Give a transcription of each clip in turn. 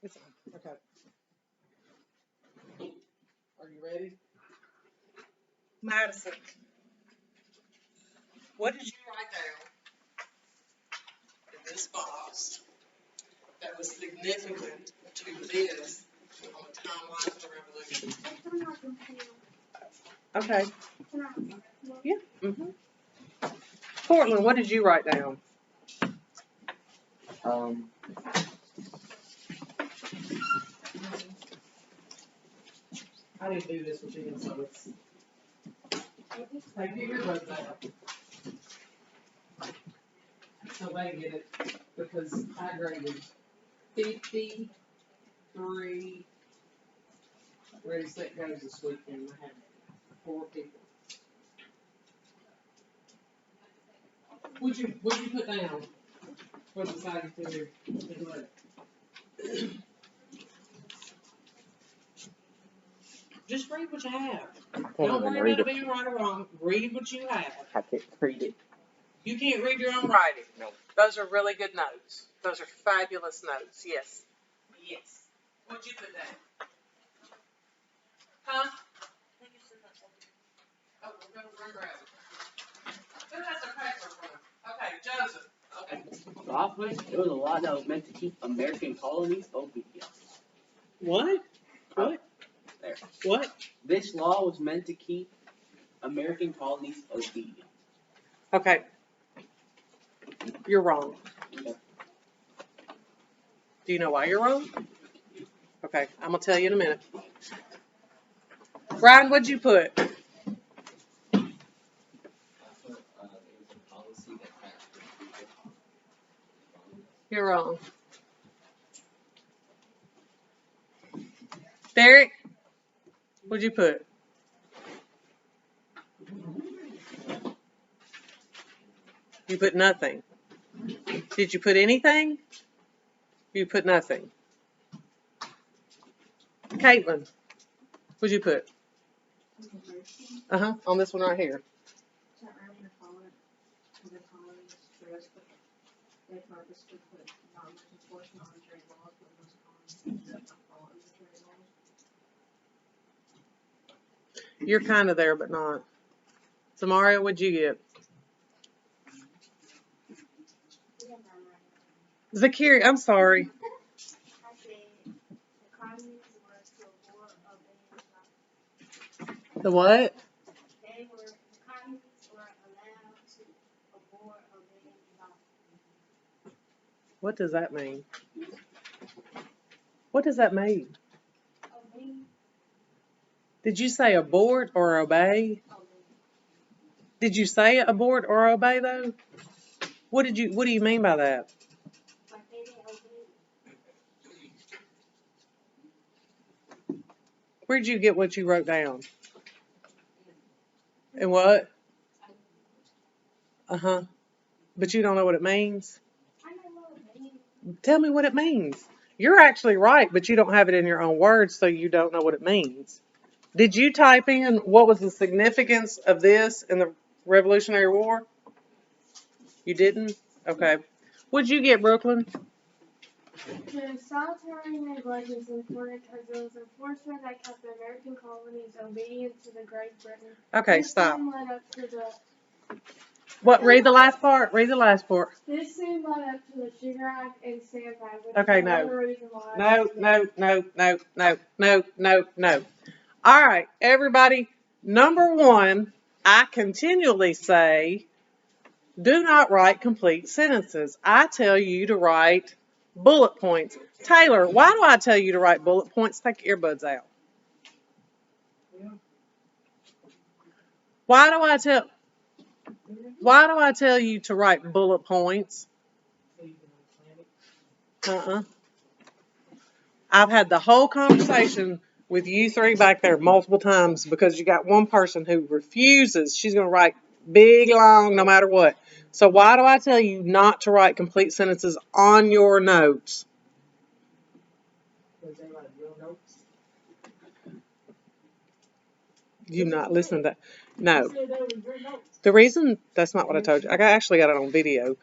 It's on. Okay. Are you ready? Madison, what did you write down in this box that was significant to this on the timeline of the revolution? Okay. Yeah. Portland, what did you write down? I didn't do this with you, so it's. Take your earbuds out. So they get it, because I graded 53 ready, set, goes this weekend. I had 4 people. What'd you put down? What decided to do it? Just read what you have. Don't worry about it being right or wrong. Read what you have. I can't read it. You can't read your own writing. No. Those are really good notes. Those are fabulous notes. Yes. Yes. What'd you put down? Huh? Oh, we'll go grab it. Who has a paper for them? Okay, Joseph. Okay. Last week, there was a law that was meant to keep American colonies obedient. What? What? There. What? This law was meant to keep American colonies obedient. Okay. You're wrong. Okay. Do you know why you're wrong? Okay, I'm going to tell you in a minute. Ryan, what'd you put? You're wrong. Derek, what'd you put? You put nothing. Did you put anything? You put nothing. Caitlin, what'd you put? On this one right here. You're kind of there, but not. Samaria, what'd you get? Zakiri, I'm sorry. The what? What does that mean? What does that mean? Did you say abort or obey? Did you say abort or obey though? What do you mean by that? Where'd you get what you wrote down? And what? But you don't know what it means? Tell me what it means. You're actually right, but you don't have it in your own words, so you don't know what it means. Did you type in what was the significance of this in the Revolutionary War? You didn't? Okay. What'd you get, Brooklyn? The solitary neglect is important because it was enforcement that kept the American colonies obedient to the Great Britain. Okay, this stop. Soon led up to the... What? Read the last part. Read the last part. This soon led up to the Sugar Act and Stamp Act, which Okay, is another reason why... No. All right, everybody. Number 1, I continually say, do not write complete sentences. I tell you to write bullet points. Taylor, why do I tell you to write bullet points? Take your earbuds out. Why do I tell you to write bullet points? I've had the whole conversation with you 3 back there multiple times because you got one person who refuses. She's going to write big, long, no matter what. So why do I tell you not to write complete sentences on your notes? You not listen to that? No. The reason, that's not what I told you. I actually got it on video.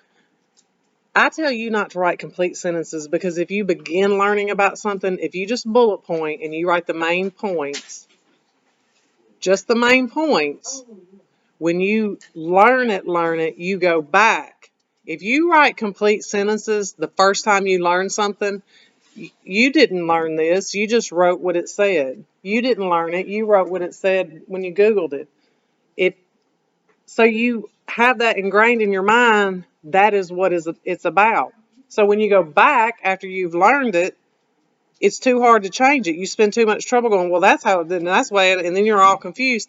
I tell you not to write complete sentences because if you begin learning about something, if you just bullet point and you write the main points, just the main points, when you learn it, you go back. If you write complete sentences the first time you learn something, you didn't learn this. You just wrote what it said. You didn't learn it. You wrote what it said when you Googled it. So you have that ingrained in your mind. That is what it's about. So when you go back after you've learned it, it's too hard to change it. You spend too much trouble going, well, that's how it did, and that's why, and then you're all confused.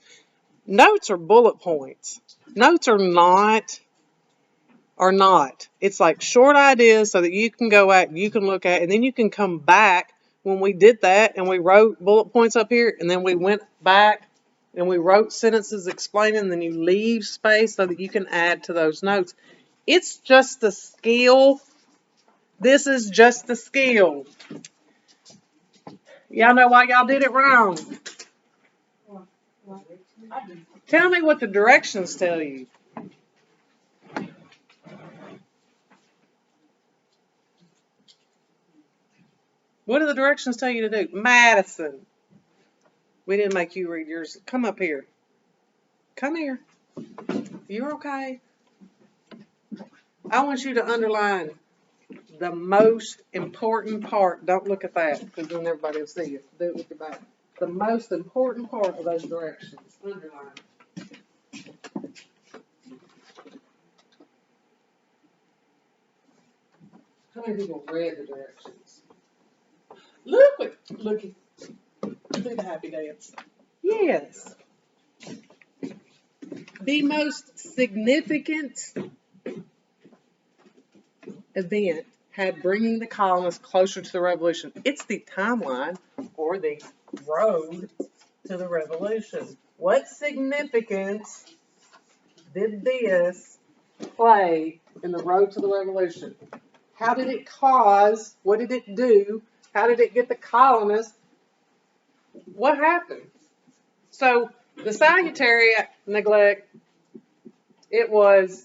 Notes are bullet points. Notes are not. It's like short ideas so that you can go out, you can look at, and then you can come back when we did that and we wrote bullet points up here, and then we went back and we wrote sentences explaining, and then you leave space so that you can add to those notes. It's just a skill. This is just a skill. Y'all know why y'all did it wrong. Tell me what the directions tell you. What do the directions tell you to do? Madison. We didn't make you read yours. Come up here. Come here. You're okay. I want you to underline the most important part. Don't look at that because then everybody will see it. Do it with your back. The most important part of those directions. Underline. How many people read the directions? Looky. Do the happy dance. Yes. The most significant event had bringing the colonists closer to the revolution. It's the timeline or the road to the revolution. What significance did this play in the road to the revolution? How did it cause? What did it do? How did it get the colonists? What happened? So the salutary neglect, it was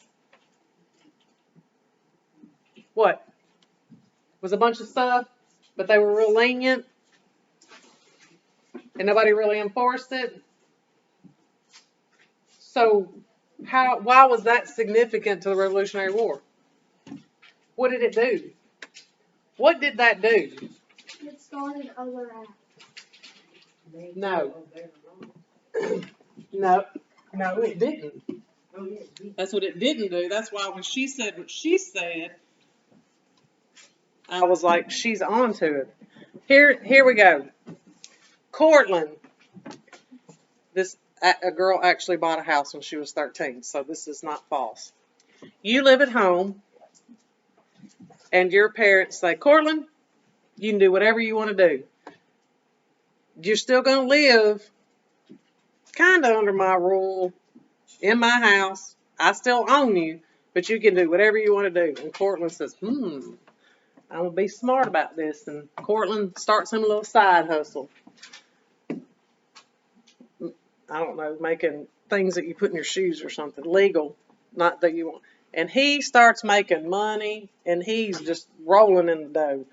what? Was a bunch of stuff, but they were real lenient and nobody really enforced it. So why was that significant to the Revolutionary War? What did it do? What did that do? It started other acts. No. No, it didn't. That's what it didn't do. That's why when she said what she said, I was like, she's on to it. Here we go. Cortland. A girl actually bought a house when she was 13, so this is not false. You live at home, and your parents say, Cortland, you can do whatever you want to do. You're still going to live kind of under my rule in my house. I still own you, but you can do whatever you want to do. And Cortland says, I'm going to be smart about this. And Cortland starts him a little side hustle. I don't know, making things that you put in your shoes or something, legal, not that you want. And he starts making money, and he's just rolling in the dough.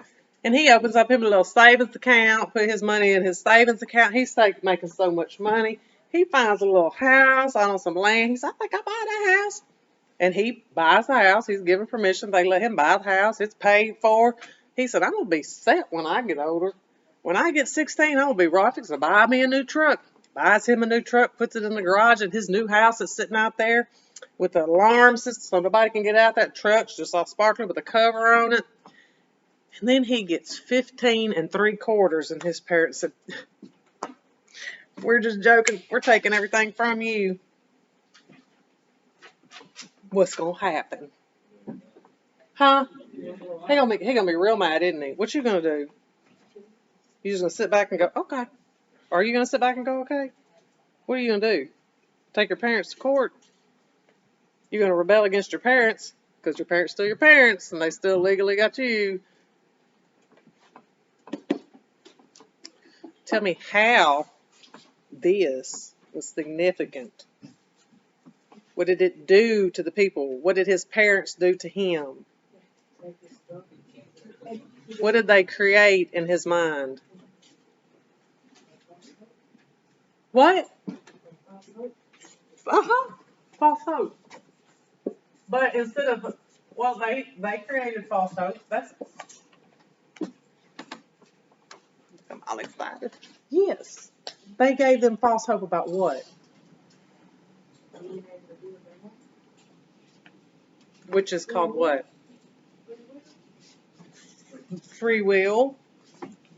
And he opens up him a little savings account, put his money in his savings account. He's making so much money. He finds a little house on some land. He says, I think I bought a house. And he buys the house. He's given permission. They let him buy the house. It's paid for. He said, I'm going to be set when I get older. When I get 16, I'm going to be right. So buy me a new truck. Buys him a new truck, puts it in the garage, and his new house is sitting out there with the alarm system so nobody can get out. That truck's just all sparkling with a cover on it. And then he gets 15 3/4, and his parents said, we're just joking. We're taking everything from you. What's going to happen? Huh? He gonna be real mad, isn't he? What you going to do? You just going to sit back and go, okay. Are you going to sit back and go, okay? What are you going to do? Take your parents to court? You're going to rebel against your parents because your parents still your parents and they still legally got you. Tell me how this was significant. What did it do to the people? What did his parents do to him? What did they create in his mind? What? False hope. But instead of, well, they created false hope. I'm all excited. Yes. They gave them false hope about what? Which is called what? Free will.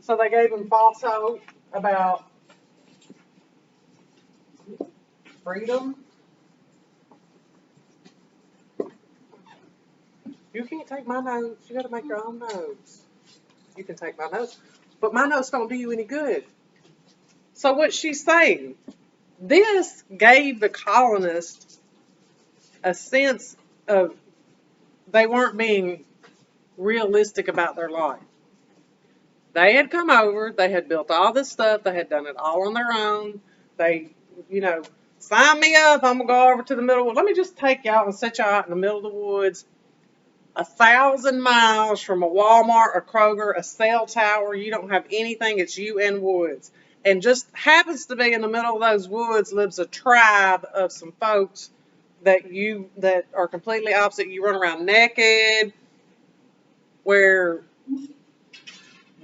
So they gave them false hope about freedom. You can't take my notes. You got to make your own notes. You can take my notes, but my notes don't do you any good. So what she's saying, this gave the colonists a sense of they weren't being realistic about their life. They had come over, they had built all this stuff, they had done it all on their own. They, sign me up, I'm going to go over to the middle. Let me just take y'all and set y'all out in the middle of the woods, 1,000 miles from a Walmart, a Kroger, a cell tower. You don't have anything, it's you and woods. And just happens to be in the middle of those woods lives a tribe of some folks that are completely opposite. You run around naked, wear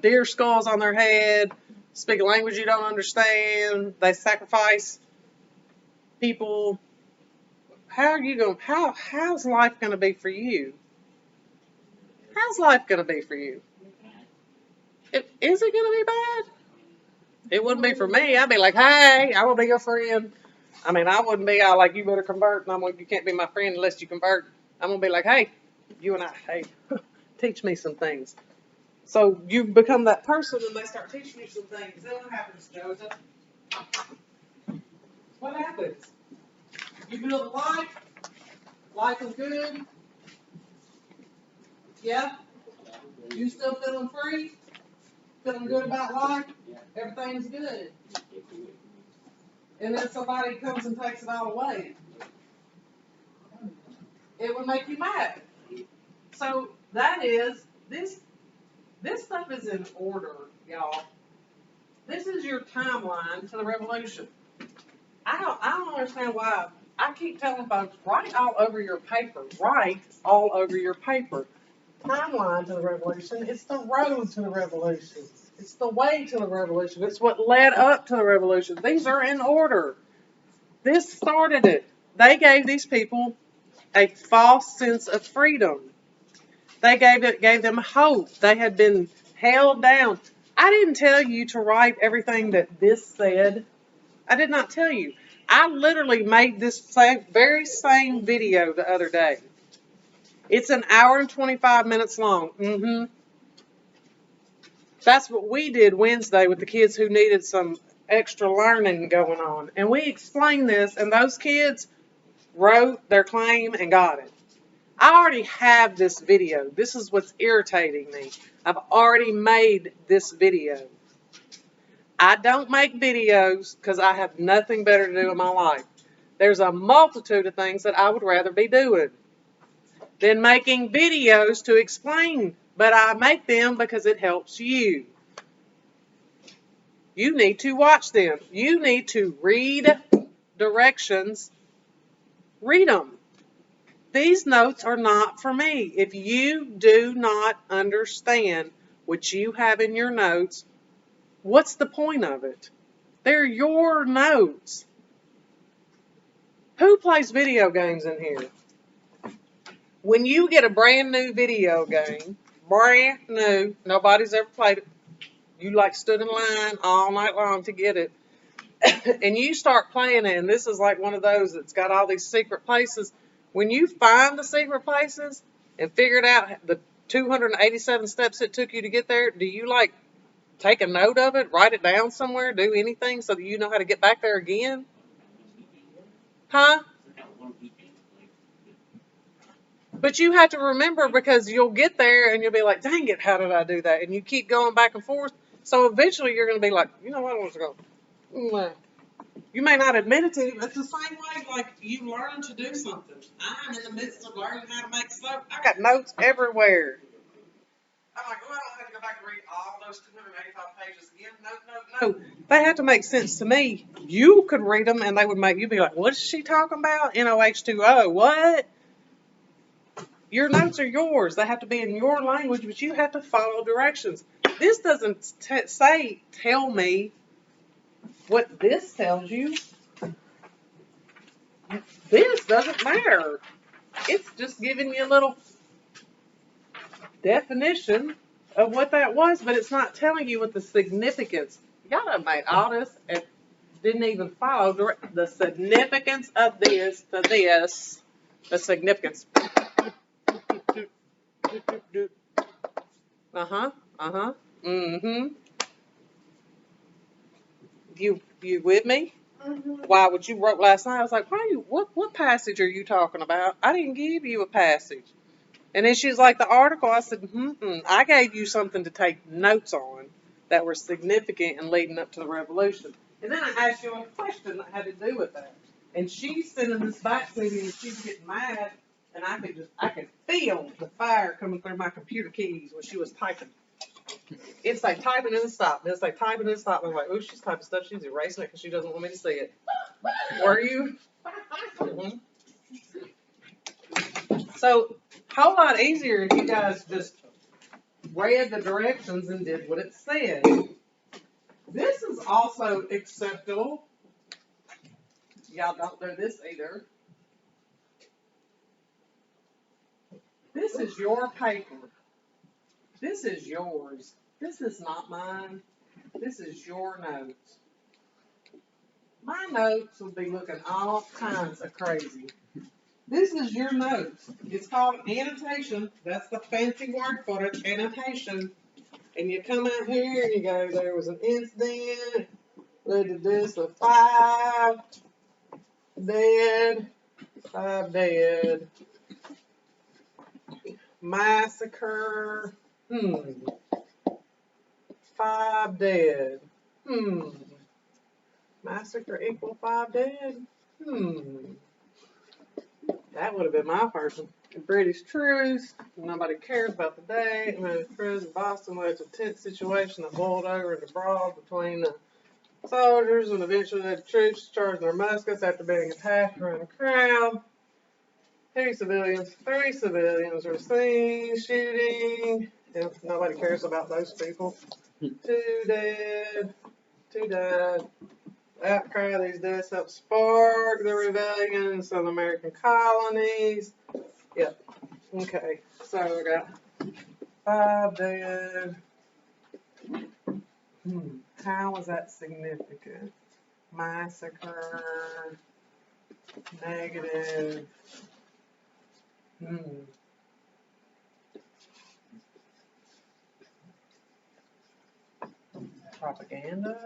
deer skulls on their head, speak a language you don't understand. They sacrifice people. How's life going to be for you? How's life going to be for you? Is it going to be bad? It wouldn't be for me. I'd be like, hey, I will be your friend. I mean, I wouldn't be all like, you better convert, and you can't be my friend unless you convert. I'm going to be like, hey, you and I, hey, teach me some things. So you become that person and they start teaching you some things. Then what happens, Joseph? What happens? You build a life. Life is good. Yeah? You still feeling free? Feeling good about life? Everything's good. And then somebody comes and takes it all away. It would make you mad. So that is, this stuff is in order, y'all. This is your timeline to the revolution. I don't understand why. I keep telling folks, write all over your paper. Write all over your paper. Timeline to the revolution. It's the road to the revolution. It's the way to the revolution. It's what led up to the revolution. These are in order. This started it. They gave these people a false sense of freedom. They gave them hope. They had been held down. I didn't tell you to write everything that this said. I did not tell you. I literally made this very same video the other day. It's an hour and 25 minutes long. That's what we did Wednesday with the kids who needed some extra learning going on. And we explained this, and those kids wrote their claim and got it. I already have this video. This is what's irritating me. I've already made this video. I don't make videos because I have nothing better to do in my life. There's a multitude of things that I would rather be doing than making videos to explain. But I make them because it helps you. You need to watch them. You need to read directions. Read them. These notes are not for me. If you do not understand what you have in your notes, what's the point of it? They're your notes. Who plays video games in here? When you get a brand new video game, brand new, nobody's ever played it, you like stood in line all night long to get it, and you start playing it, and this is like one of those that's got all these secret places. When you find the secret places and figured out the 287 steps it took you to get there, do you like take a note of it, write it down somewhere, do anything so that you know how to get back there again? Huh? But you have to remember, because you'll get there and you'll be like, dang it, how did I do that? And you keep going back and forth. So eventually you're going to be like, you know what, I want to go. You may not admit it to you, but it's the same way like you learn to do something. I'm in the midst of learning how to make soap. I got notes everywhere. I'm like, oh, I don't have to go back and read all those 285 pages again. No. They have to make sense to me. You could read them and they would make you be like, what is she talking about? NOH2O. What? Your notes are yours. They have to be in your language, but you have to follow directions. This doesn't tell me what this tells you. This doesn't matter. It's just giving you a little definition of what that was, but it's not telling you what the significance. Y'all done made all this and didn't even follow the significance of this to this. The significance. Mm-hmm. You with me? Mm-hmm. Why? What you wrote last night? I was like, what passage are you talking about? I didn't give you a passage. And then she was like, the article. I said, I gave you something to take notes on that were significant and leading up to the revolution. And then I asked you a question that had to do with that. And she's sending this back to me and she's getting mad. And I could feel the fire coming through my computer keys when she was typing. It's like typing and stop. It's like typing and stop. I'm like, oh, she's typing stuff. She's erasing it because she doesn't want me to see it. Were you? Mm-hmm. So, whole lot easier if you guys just read the directions and did what it said. This is also acceptable. Y'all don't do this either. This is your paper. This is yours. This is not mine. This is your notes. My notes will be looking all kinds of crazy. This is your notes. It's called annotation. That's the fancy word for it, annotation. And you come out here and you go, there was an incident, led to this, 5 dead, 5 dead, massacre, 5 dead, massacre equal 5 dead, that would have been my person. British truce, nobody cares about the day. Cruise in Boston led to a tense situation that boiled over into brawl between the soldiers and eventually the troops charged their muskets after being attacked around the crowd. 3 civilians were seen shooting. Nobody cares about those people. 2 dead, 2 died. Outcry of these deaths helped spark the rebellion in some American colonies. Yep. Okay. So we got 5 dead. How was that significant? Massacre. Negative. Propaganda.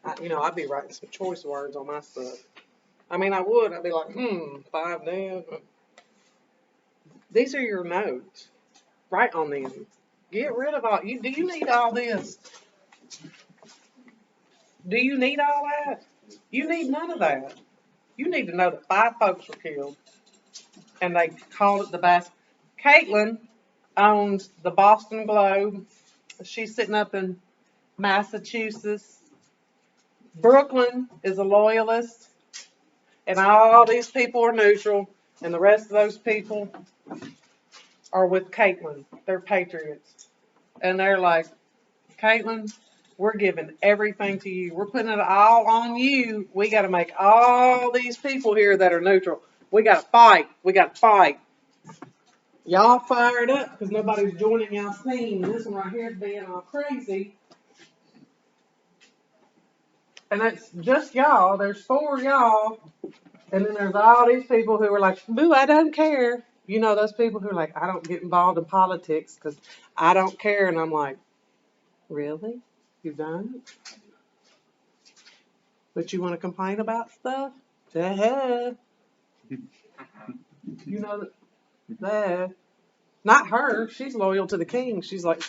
I'd be writing some choice words on my stuff. I mean, I would. I'd be like, 5 dead. These are your notes. Write on them. Get rid of all. Do you need all this? Do you need all that? You need none of that. You need to know that 5 folks were killed. And they called it the Bass. Caitlin owns the Boston Globe. She's sitting up in Massachusetts. Brooklyn is a loyalist. And all these people are neutral. And the rest of those people are with Caitlin. They're patriots. And they're like, Caitlin, we're giving everything to you. We're putting it all on you. We got to make all these people here that are neutral. We got to fight. We got to fight. Y'all fired up because nobody's joining y'all's team. And this one right here is being all crazy. And that's just y'all. There's 4 y'all. And then there's all these people who are like, boo, I don't care. You know, those people who are like, I don't get involved in politics because I don't care. And I'm like, really? You don't? But you want to complain about stuff? Duh. You know that. Not her. She's loyal to the king. She's like,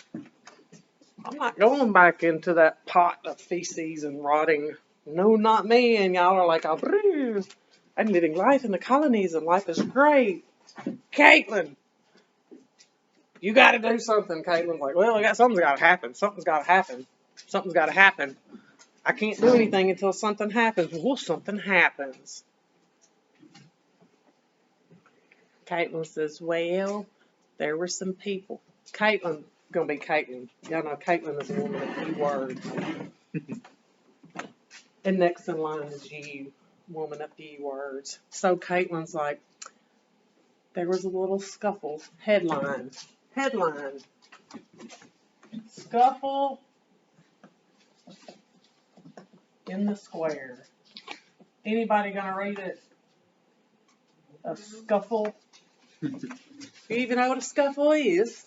I'm not going back into that pot of feces and rotting. No, not me. And y'all are like, I'm living life in the colonies and life is great. Caitlin, You got to do something. Caitlin's like, well, something's got to happen. Something's got to happen. Something's got to happen. I can't do anything until something happens. Well, something happens. Caitlin says, well, there were some people. Caitlin, going to be Caitlin. Y'all know Caitlin is a woman of few words. And next in line is you, woman of few words. So Caitlin's like, there was a little scuffle. Headline. Scuffle in the square. Anybody gonna read it? A scuffle? You even know what a scuffle is?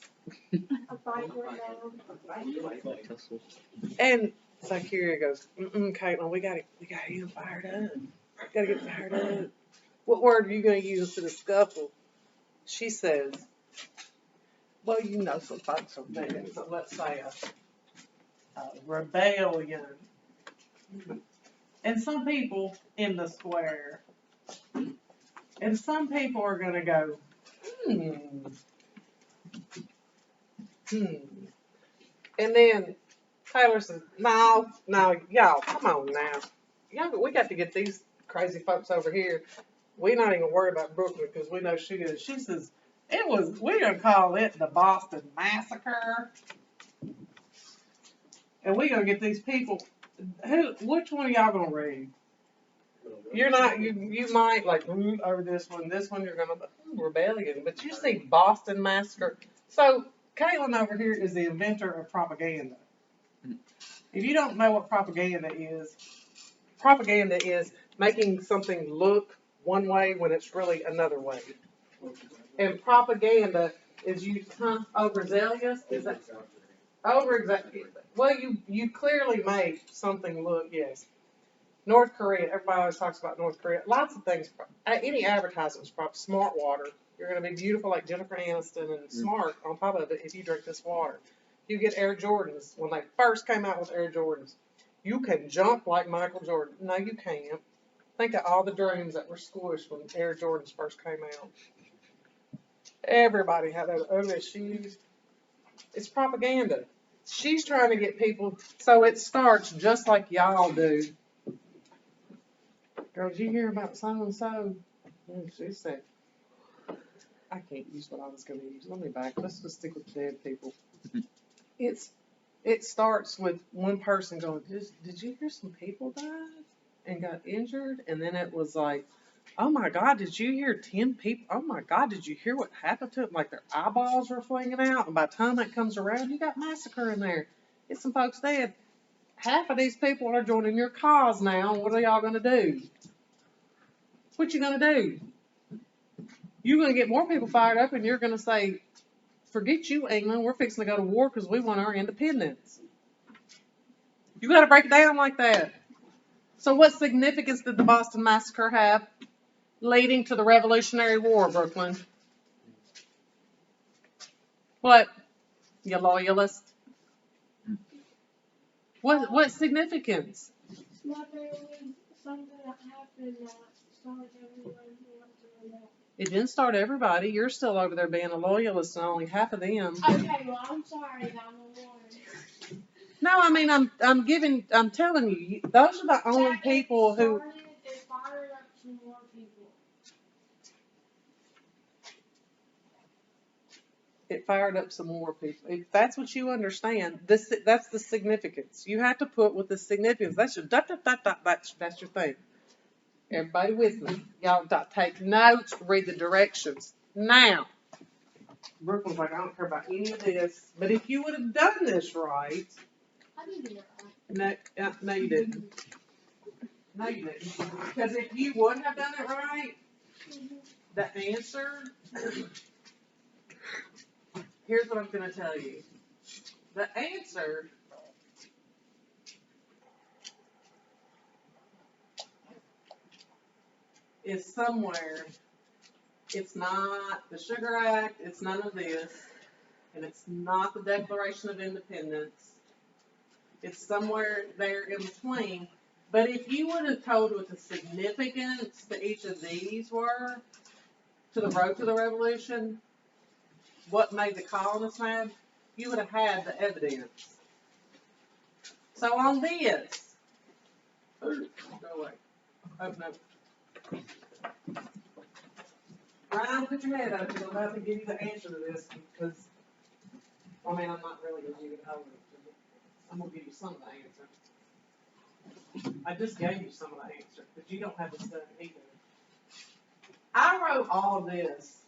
A fight went down. And so Kyria goes, Caitlin, we gotta get him fired up. Gotta get fired up. What word are you gonna use instead of scuffle? She says, well, you know some folks are big, so let's say a rebellion. And some people in the square. And some people are gonna go, And then Taylor says, no, y'all, come on now. Y'all, we got to get these crazy folks over here. We're not even worried about Brooklyn because we know she is. She says, we're going to call it the Boston Massacre. And we're going to get these people, which one of y'all going to read? You're not, you might like over this one you're going to, rebellion. But you see Boston Massacre. So Caitlin over here is the inventor of propaganda. If you don't know what propaganda is making something look one way when it's really another way. And propaganda is used overzealous. Is that overexaggerated? Well, you clearly make something look, yes. North Korea. Everybody always talks about North Korea. Lots of things. Any advertisements, smart water. You're going to be beautiful like Jennifer Aniston and smart on top of it if you drink this water. You get Air Jordans. When they first came out with Air Jordans, you can jump like Michael Jordan. No, you can't. Think of all the dreams that were squished when Air Jordans first came out. Everybody had those ugly shoes. It's propaganda. She's trying to get people, so it starts just like y'all do. Girl, did you hear about so-and-so? She said, I can't use what I was going to use. Let me back. Let's just stick with dead people. It starts with one person going, did you hear some people died and got injured? And then it was like, oh my God, did you hear 10 people? Oh my God, did you hear what happened to them? Like their eyeballs were flinging out. And by the time that comes around, you got massacre in there. It's some folks dead. Half of these people are joining your cause now. What are y'all going to do? What you going to do? You're going to get more people fired up and you're going to say, forget you, England. We're fixing to go to war because we want our independence. You got to break it down like that. So what significance did the Boston Massacre have leading to the Revolutionary War, Brooklyn? What? You loyalist? What significance? It's not there was something that happened that started everyone who went to rebel. It didn't start everybody. You're still over there being a loyalist and only half of them. Okay, well, I'm sorry, I'm a Lord. No, I mean, I'm telling you, those are the only people who. It fired up some more people. It fired up some more people. If that's what you understand, that's the significance. You have to put with the significance. That's your that's your thing. Everybody with me. Y'all take notes, read the directions. Now, Brooklyn's like, I don't care about any of this, but if you would have done this right. I didn't do it right. No, you didn't. No, you didn't. Because if you would have done it right, the answer, here's what I'm going to tell you. The answer is somewhere. It's not the Sugar Act, it's none of this, and it's not the Declaration of Independence. It's somewhere there in between. But if you would have told what the significance to each of these were, to the road to the revolution, what made the colonists mad, you would have had the evidence. So on this, ooh, go away. Oh, no. Ryan, put your head up because I'm about to give you the answer to this because, I mean, I'm not really going to give it over. I'm going to give you some of the answer. I just gave you some of the answer, but you don't have the stuff either. I wrote all of this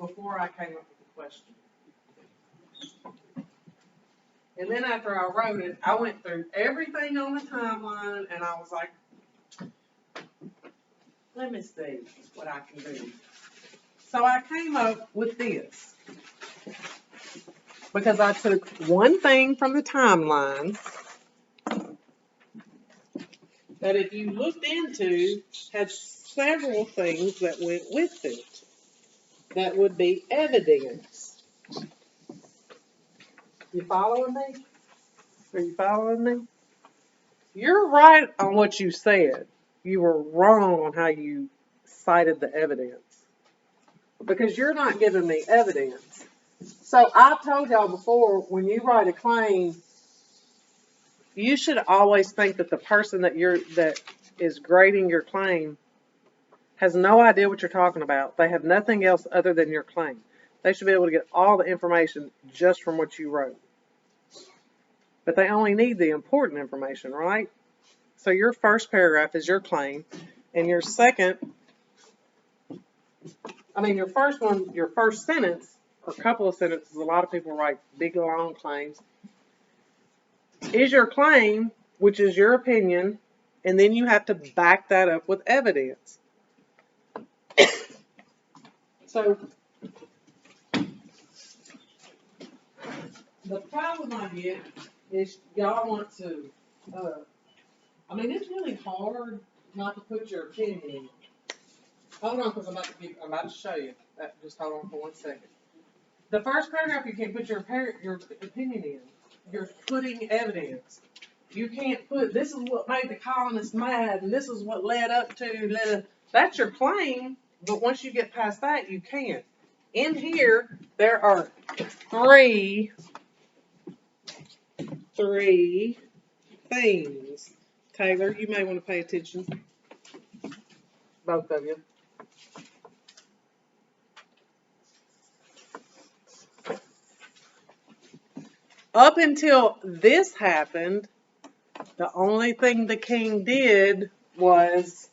before I came up with the question. And then after I wrote it, I went through everything on the timeline and I was like, let me see what I can do. So I came up with this. Because I took one thing from the timeline that if you looked into had several things that went with it. That would be evidence. You following me? Are you following me? You're right on what you said. You were wrong on how you cited the evidence. Because you're not giving me evidence. So I've told y'all before, when you write a claim, you should always think that the person that is grading your claim has no idea what you're talking about. They have nothing else other than your claim. They should be able to get all the information just from what you wrote. But they only need the important information, right? So your first paragraph is your claim, and your first one, your first sentence, or couple of sentences, a lot of people write big, long claims, is your claim, which is your opinion, and then you have to back that up with evidence. So, the problem I get is y'all want to, it's really hard not to put your opinion in. Hold on, because I'm about to show you. Just hold on for 1 second. The first paragraph, you can't put your opinion in. You're putting evidence. You can't put, this is what made the colonists mad, and this is what led up to, that's your claim, but once you get past that, you can't. In here, there are three things. Taylor, you may want to pay attention. Both of you. Up until this happened, the only thing the king did was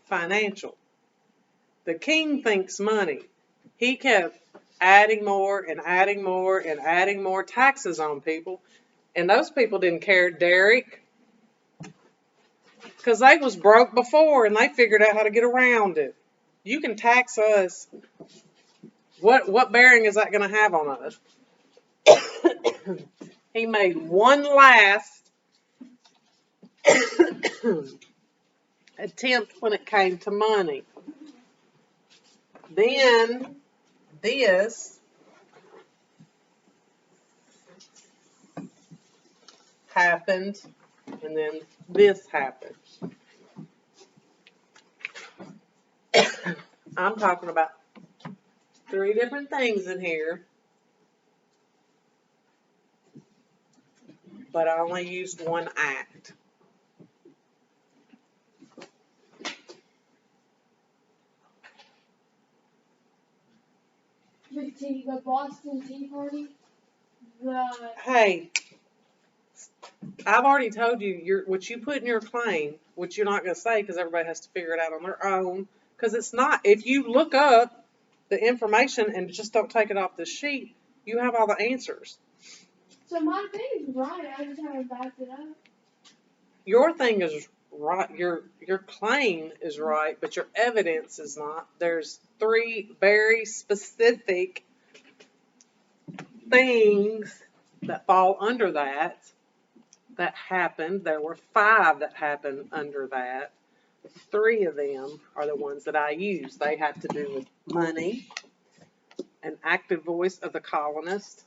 financial. The king thinks money. He kept adding more and adding more and adding more taxes on people. And those people didn't care, Derek, because they was broke before and they figured out how to get around it. You can tax us. What bearing is that going to have on us? He made one last attempt when it came to money. Then this happened, and then this happened. I'm talking about 3 different things in here, but I only used one act. The Boston Tea Party. Hey, I've already told you what you put in your claim, which you're not going to say because everybody has to figure it out on their own. Because it's not, if you look up the information and just don't take it off the sheet, you have all the answers. So my thing is right. I just haven't backed it up. Your thing is right. Your claim is right, but your evidence is not. There's 3 very specific things that fall under that happened. There were 5 that happened under that. 3 of them are the ones that I use. They have to do with money, an active voice of the colonists,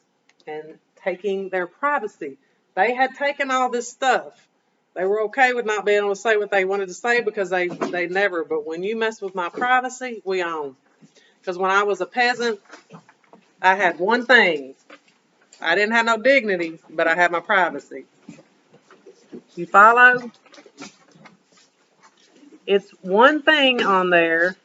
and taking their privacy. They had taken all this stuff They were okay with not being able to say what they wanted to say because they never. But when you mess with my privacy, we own. Because when I was a peasant, I had one thing. I didn't have no dignity, but I had my privacy. You follow? It's one thing on there